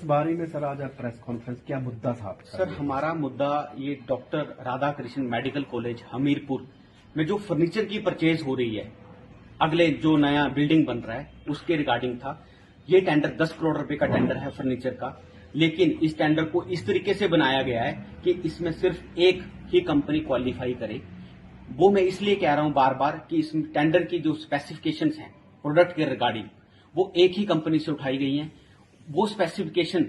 बारे में सर आज आप प्रेस कॉन्फ्रेंस, क्या मुद्दा था आपका? सर हमारा मुद्दा ये doctor Radhakrishna medical college Hamirpur में जो फर्नीचर की परचेज हो रही है, अगले जो नया बिल्डिंग बन रहा है उसके रिगार्डिंग था। ये टेंडर 10 करोड़ रुपए का टेंडर है फर्नीचर का, लेकिन इस टेंडर को इस तरीके से बनाया गया है कि इसमें सिर्फ एक ही कंपनी क्वालिफाई करे। वो मैं इसलिए कह रहा हूं बार बार कि इस टेंडर की जो स्पेसिफिकेशंस हैं प्रोडक्ट के रिगार्डिंग, वो एक ही कंपनी से उठाई गई हैं। वो स्पेसिफिकेशन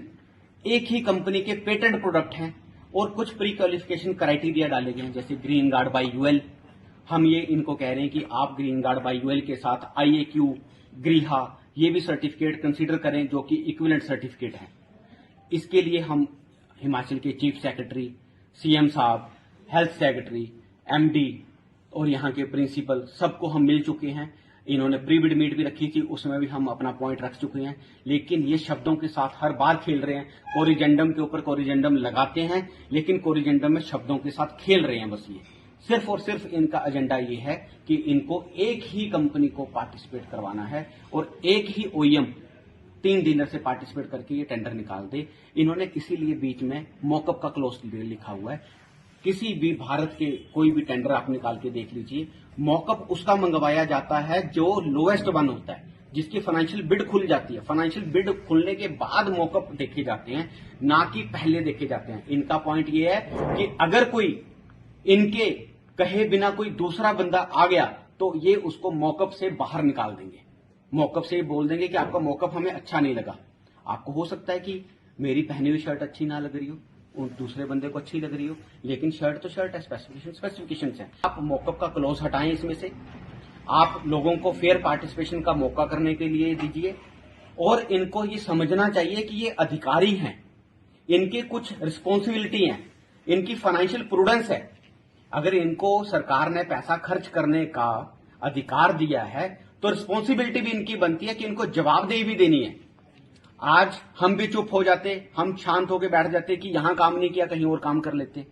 एक ही कंपनी के पेटेंट प्रोडक्ट हैं और कुछ प्री क्वालिफिकेशन क्राइटेरिया डाले गए हैं, जैसे ग्रीन गार्ड बाय यूएल। हम ये इनको कह रहे हैं कि आप ग्रीन गार्ड बाय यूएल के साथ IAQ, ग्रीहा ये भी सर्टिफिकेट कंसीडर करें जो कि इक्विवेलेंट सर्टिफिकेट है। इसके लिए हम हिमाचल के चीफ सेक्रेटरी, CM साहब, हेल्थ सेक्रेटरी, MD और यहाँ के प्रिंसिपल सबको हम मिल चुके हैं। इन्होंने प्री बिड मीट भी रखी थी, उसमें भी हम अपना पॉइंट रख चुके हैं। लेकिन ये शब्दों के साथ हर बार खेल रहे हैं, कोरिजेंडम के ऊपर कोरिजेंडम लगाते हैं, लेकिन कोरिजेंडम में शब्दों के साथ खेल रहे हैं। बस ये सिर्फ और सिर्फ इनका एजेंडा ये है कि इनको एक ही कंपनी को पार्टिसिपेट करवाना है और एक ही OEM 3 डीलर से पार्टिसिपेट करके ये टेंडर निकाल दे। इन्होंने इसीलिए बीच में मॉकअप का क्लोज लिखा हुआ है। किसी भी भारत के कोई भी टेंडर आप निकाल के देख लीजिए, मॉकअप उसका मंगवाया जाता है जो लोएस्ट वन होता है, जिसकी फाइनेंशियल बिड खुल जाती है। फाइनेंशियल बिड खुलने के बाद मॉकअप देखे जाते हैं, ना कि पहले देखे जाते हैं। इनका पॉइंट ये है कि अगर कोई इनके कहे बिना कोई दूसरा बंदा आ गया तो ये उसको मॉकअप से बाहर निकाल देंगे। मॉकअप से बोल देंगे कि आपका मॉकअप हमें अच्छा नहीं लगा। आपको हो सकता है कि मेरी पहनी हुई शर्ट अच्छी ना लग रही हो और दूसरे बंदे को अच्छी लग रही हो, लेकिन शर्ट तो शर्ट है, स्पेसिफिकेशन है। आप मॉकअप का क्लॉज हटाएं इसमें से, आप लोगों को फेयर पार्टिसिपेशन का मौका करने के लिए दीजिए। और इनको ये समझना चाहिए कि ये अधिकारी हैं, इनकी कुछ रिस्पॉन्सिबिलिटी है, इनकी फाइनेंशियल प्रूडेंस है। अगर इनको सरकार ने पैसा खर्च करने का अधिकार दिया है तो रिस्पॉन्सिबिलिटी भी इनकी बनती है कि इनको जवाबदेही भी देनी है। आज हम भी चुप हो जाते, हम शांत होकर बैठ जाते कि यहां काम नहीं किया, कहीं और काम कर लेते।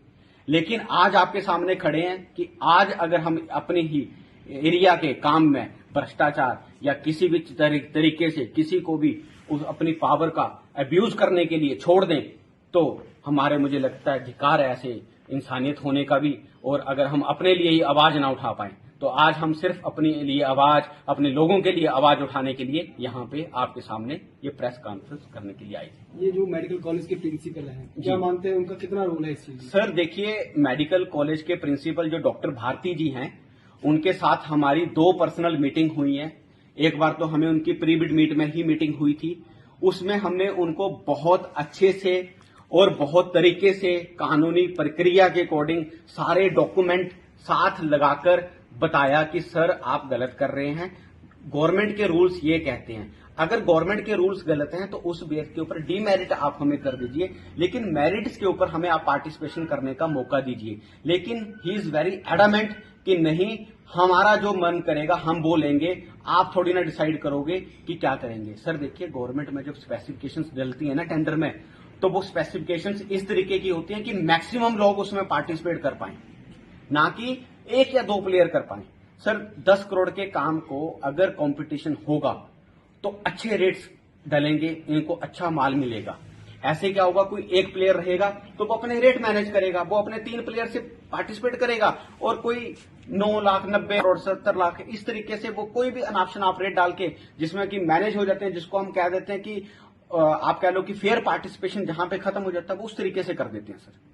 लेकिन आज आपके सामने खड़े हैं कि आज अगर हम अपने ही एरिया के काम में भ्रष्टाचार या किसी भी तरीके से किसी को भी उस अपनी पावर का अब्यूज करने के लिए छोड़ दें तो हमारे, मुझे लगता है, धिक्कार है ऐसे इंसानियत होने का भी। और अगर हम अपने लिए ही आवाज ना उठा पाए तो आज हम सिर्फ अपने लिए आवाज, अपने लोगों के लिए आवाज उठाने के लिए यहाँ पे आपके सामने ये प्रेस कॉन्फ्रेंस करने के लिए आए थे। ये जो मेडिकल कॉलेज के प्रिंसिपल हैं, क्या मानते हैं उनका कितना रोल है इस चीज में? सर देखिए, मेडिकल कॉलेज के प्रिंसिपल जो डॉक्टर भारती जी हैं, उनके साथ हमारी 2 पर्सनल मीटिंग हुई है। एक बार तो हमें उनकी प्री बिड मीट में ही मीटिंग हुई थी, उसमें हमने उनको बहुत अच्छे से और बहुत तरीके से कानूनी प्रक्रिया के अकॉर्डिंग सारे डॉक्यूमेंट साथ लगाकर बताया कि सर आप गलत कर रहे हैं। गवर्नमेंट के रूल्स ये कहते हैं, अगर गवर्नमेंट के रूल्स गलत हैं तो उस बेस के ऊपर डीमेरिट आप हमें कर दीजिए, लेकिन मेरिट्स के ऊपर हमें आप पार्टिसिपेशन करने का मौका दीजिए। लेकिन ही इज वेरी एडामेंट कि नहीं, हमारा जो मन करेगा हम बोलेंगे, आप थोड़ी ना डिसाइड करोगे कि क्या करेंगे। सर देखिए, गवर्नमेंट में जब स्पेसिफिकेशंस डलती है ना टेंडर में, तो वो स्पेसिफिकेशंस इस तरीके की होती हैं कि मैक्सिमम लोग उसमें पार्टिसिपेट कर पाए, ना कि 1 या 2 प्लेयर कर पाए। सर 10 करोड़ के काम को अगर कंपटीशन होगा तो अच्छे रेट्स डलेंगे, इनको अच्छा माल मिलेगा। ऐसे क्या होगा, कोई एक प्लेयर रहेगा तो वो अपने रेट मैनेज करेगा, वो अपने 3 प्लेयर से पार्टिसिपेट करेगा, और कोई 9 लाख 90 करोड़ 70 लाख इस तरीके से वो कोई भी अनऑप्शन आप रेट डाल के जिसमें कि मैनेज हो जाते हैं, जिसको हम कह देते हैं कि आप कह लो कि फेयर पार्टिसिपेशन जहां पे खत्म हो जाता है वो उस तरीके से कर देते हैं सर।